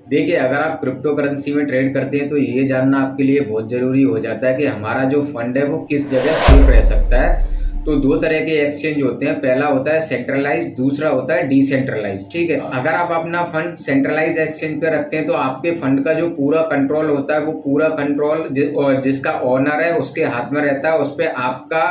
देखिए, अगर आप क्रिप्टो करेंसी में ट्रेड करते हैं तो ये जानना आपके लिए बहुत ज़रूरी हो जाता है कि हमारा जो फंड है वो किस जगह सेफ रह सकता है। तो दो तरह के एक्सचेंज होते हैं, पहला होता है सेंट्रलाइज, दूसरा होता है डिसेंट्रलाइज। ठीक है, अगर आप अपना फंड सेंट्रलाइज एक्सचेंज पे रखते हैं तो आपके फंड का जो पूरा कंट्रोल होता है वो पूरा कंट्रोल जिसका ओनर है उसके हाथ में रहता है, उस पर आपका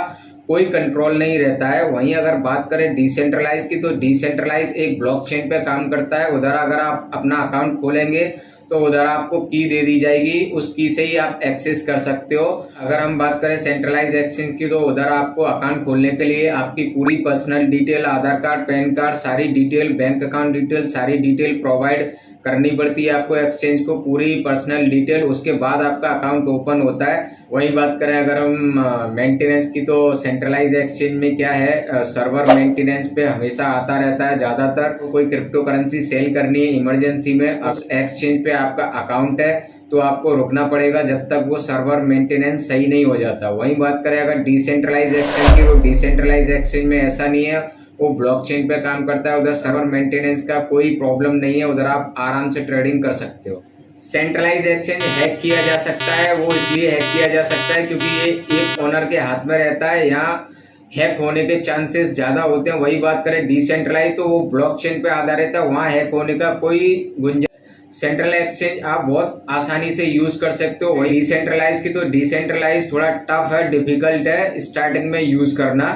कोई कंट्रोल नहीं रहता है। वहीं अगर बात करें डिसेंट्रलाइज की, तो डिसेंट्रलाइज एक ब्लॉकचेन पे काम करता है। उधर अगर आप अपना अकाउंट खोलेंगे तो उधर आपको की दे दी जाएगी, उस की से ही आप एक्सेस कर सकते हो। अगर हम बात करें सेंट्रलाइज एक्सचेंज की, तो उधर आपको अकाउंट खोलने के लिए आपकी पूरी पर्सनल डिटेल, आधार कार्ड, पैन कार्ड, सारी डिटेल, बैंक अकाउंट डिटेल, सारी डिटेल प्रोवाइड करनी पड़ती है आपको एक्सचेंज को, पूरी पर्सनल डिटेल। उसके बाद आपका अकाउंट ओपन होता है। वहीं बात करें अगर हम मेंटेनेंस की, तो सेंट्रलाइज एक्सचेंज में क्या है, सर्वर मेंटेनेंस पे हमेशा आता रहता है। ज्यादातर कोई क्रिप्टो करेंसी सेल करनी है इमरजेंसी में, उस एक्सचेंज पे आपका अकाउंट है तो आपको रुकना पड़ेगा जब तक वो सर्वर मेंटेनेंस सही नहीं हो जाता। वहीं बात करें अगर डिसेंट्रलाइज एक्सचेंज की, तो डिसेंट्रलाइज एक्सचेंज में ऐसा नहीं है, वो ब्लॉकचेन पे काम करता है। उधर सर्वर मेंटेनेंस का कोई प्रॉब्लम नहीं है, उधर आप आराम से ट्रेडिंग कर सकते हो। सेंट्रलाइज एक्सचेंज हैक किया जा सकता है, वो इसलिए हैक किया जा सकता है क्योंकि ये एक ओनर के हाथ में रहता है, यहाँ हैक होने के चांसेस ज्यादा होते हैं। वही बात करें डिसेंट्रलाइज, तो वो ब्लॉकचेन पे आधारित है, वहाँ हैक होने का कोई गुंजाइश। सेंट्रल एक्सचेंज आप बहुत आसानी से यूज कर सकते हो। वही डिसेंट्रलाइज की, तो डिसेंट्रलाइज थोड़ा टफ है, डिफिकल्ट है स्टार्टिंग में यूज करना।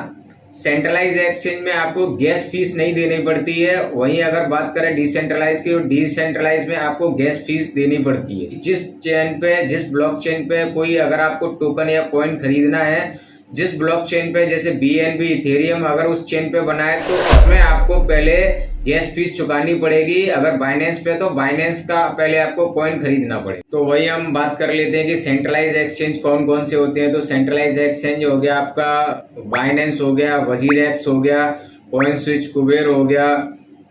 सेंट्रलाइज एक्सचेंज में आपको गैस फीस नहीं देनी पड़ती है। वहीं अगर बात करें डिसेंट्रलाइज की, तो डिसेंट्रलाइज में आपको गैस फीस देनी पड़ती है। जिस चेन पे, जिस ब्लॉक चेन पे कोई अगर आपको टोकन या कॉइन खरीदना है, जिस ब्लॉक चेन पे, जैसे BNB, इथेरियम, अगर उस चेन पे बना है तो उसमें आपको पहले गैस फीस चुकानी पड़ेगी। अगर बाइनेंस पे, तो बाइनेंस का पहले आपको कॉइन खरीदना पड़ेगा। तो वही हम बात कर लेते हैं कि सेंट्रलाइज एक्सचेंज कौन कौन से होते हैं। तो सेंट्रलाइज एक्सचेंज हो गया आपका बाइनेंस हो गया, वजीरेक्स हो गया, कॉइन स्विच, कुबेर हो गया।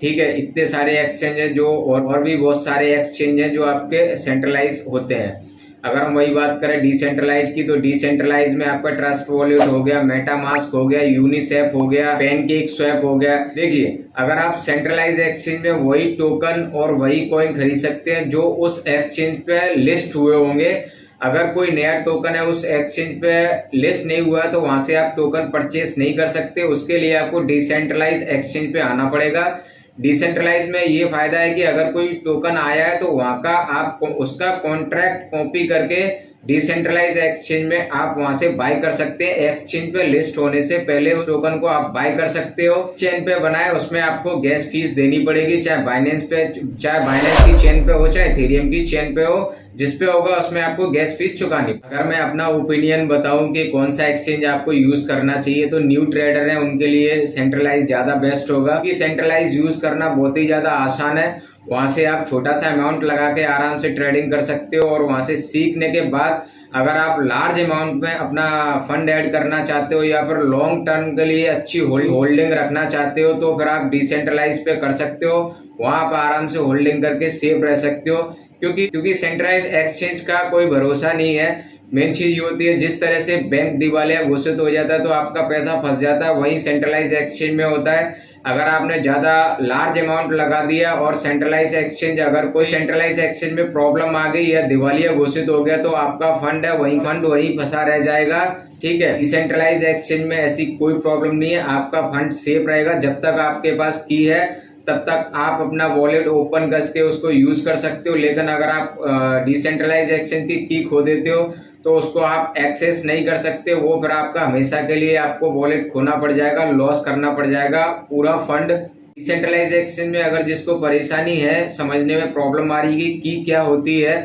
ठीक है, इतने सारे एक्सचेंज है जो, और भी बहुत सारे एक्सचेंज है जो आपके सेंट्रलाइज होते हैं। अगर हम वही बात करें डिसेंट्रलाइज की, तो डिसेंट्रलाइज में आपका ट्रस्ट वॉलेट हो गया, मेटामास्क हो गया, यूनिसेफ हो गया, पैनकेक स्वैप हो गया। देखिए, अगर आप सेंट्रलाइज एक्सचेंज में वही टोकन और वही कॉइन खरीद सकते हैं जो उस एक्सचेंज पे लिस्ट हुए होंगे। अगर कोई नया टोकन है उस एक्सचेंज पे लिस्ट नहीं हुआ तो वहां से आप टोकन परचेस नहीं कर सकते। उसके लिए आपको डिसेंट्रलाइज एक्सचेंज पे आना पड़ेगा। डिसेंट्रलाइज में ये फायदा है कि अगर कोई टोकन आया है तो वहां का आप उसका कॉन्ट्रैक्ट कॉपी करके डिसेंट्रलाइज एक्सचेंज में आप वहां से बाय कर सकते हैं। एक्सचेंज पे लिस्ट होने से पहले उस टोकन को आप बाय कर सकते हो। चेन पे बनाए उसमें आपको गैस फीस देनी पड़ेगी, चाहे बाइनेंस पे, चाहे बाइनेंस की चेन पे हो, चाहे इथेरियम की चेन पे हो, जिसपे होगा उसमें आपको गैस फीस चुकानी। अगर मैं अपना ओपिनियन बताऊं कि कौन सा एक्सचेंज आपको यूज करना चाहिए, तो न्यू ट्रेडर है उनके लिए सेंट्रलाइज ज्यादा बेस्ट होगा, क्योंकि सेंट्रलाइज यूज करना बहुत ही ज्यादा आसान है। वहां से आप छोटा सा अमाउंट लगा के आराम से ट्रेडिंग कर सकते हो, और वहां से सीखने के बाद अगर आप लार्ज अमाउंट में अपना फंड ऐड करना चाहते हो या फिर लॉन्ग टर्म के लिए अच्छी होल्डिंग रखना चाहते हो, तो फिर आप डिसेंट्रलाइज पे कर सकते हो। वहां आप आराम से होल्डिंग करके सेफ रह सकते हो, क्योंकि सेंट्रलाइज एक्सचेंज का कोई भरोसा नहीं है। मेन चीज ये होती है, जिस तरह से बैंक दिवालिया घोषित हो जाता है तो आपका पैसा फंस जाता है, वही सेंट्रलाइज एक्सचेंज में होता है। अगर आपने ज्यादा लार्ज अमाउंट लगा दिया और सेंट्रलाइज एक्सचेंज, अगर कोई सेंट्रलाइज एक्सचेंज में प्रॉब्लम आ गई या दिवालिया घोषित हो गया, तो आपका फंड है वही फंसा रह जाएगा। ठीक है, डिसेंट्रलाइज एक्सचेंज में ऐसी कोई प्रॉब्लम नहीं है, आपका फंड सेफ रहेगा। जब तक आपके पास की है तब तक आप अपना वॉलेट ओपन करके उसको यूज कर सकते हो। लेकिन अगर आप डिसेंट्रलाइज एक्सचेंज की खो देते हो तो उसको आप एक्सेस नहीं कर सकते। वो फिर आपका हमेशा के लिए आपको वॉलेट खोना पड़ जाएगा, लॉस करना पड़ जाएगा पूरा फंड। डिसेंट्रलाइज एक्सचेंज में अगर जिसको परेशानी है, समझने में प्रॉब्लम आ रही है कि क्या होती है,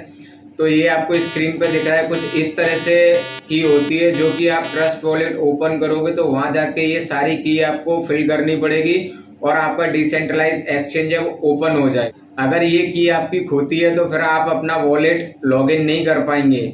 तो ये आपको स्क्रीन पे दिख रहा है, कुछ इस तरह से की होती है, जो कि आप ट्रस्ट वॉलेट ओपन करोगे तो वहां जाके ये सारी की आपको फिल करनी पड़ेगी और आपका डिसेंट्रलाइज एक्सचेंज है वो ओपन हो जाए। अगर ये की आपकी खोती है तो फिर आप अपना वॉलेट लॉगिन नहीं कर पाएंगे।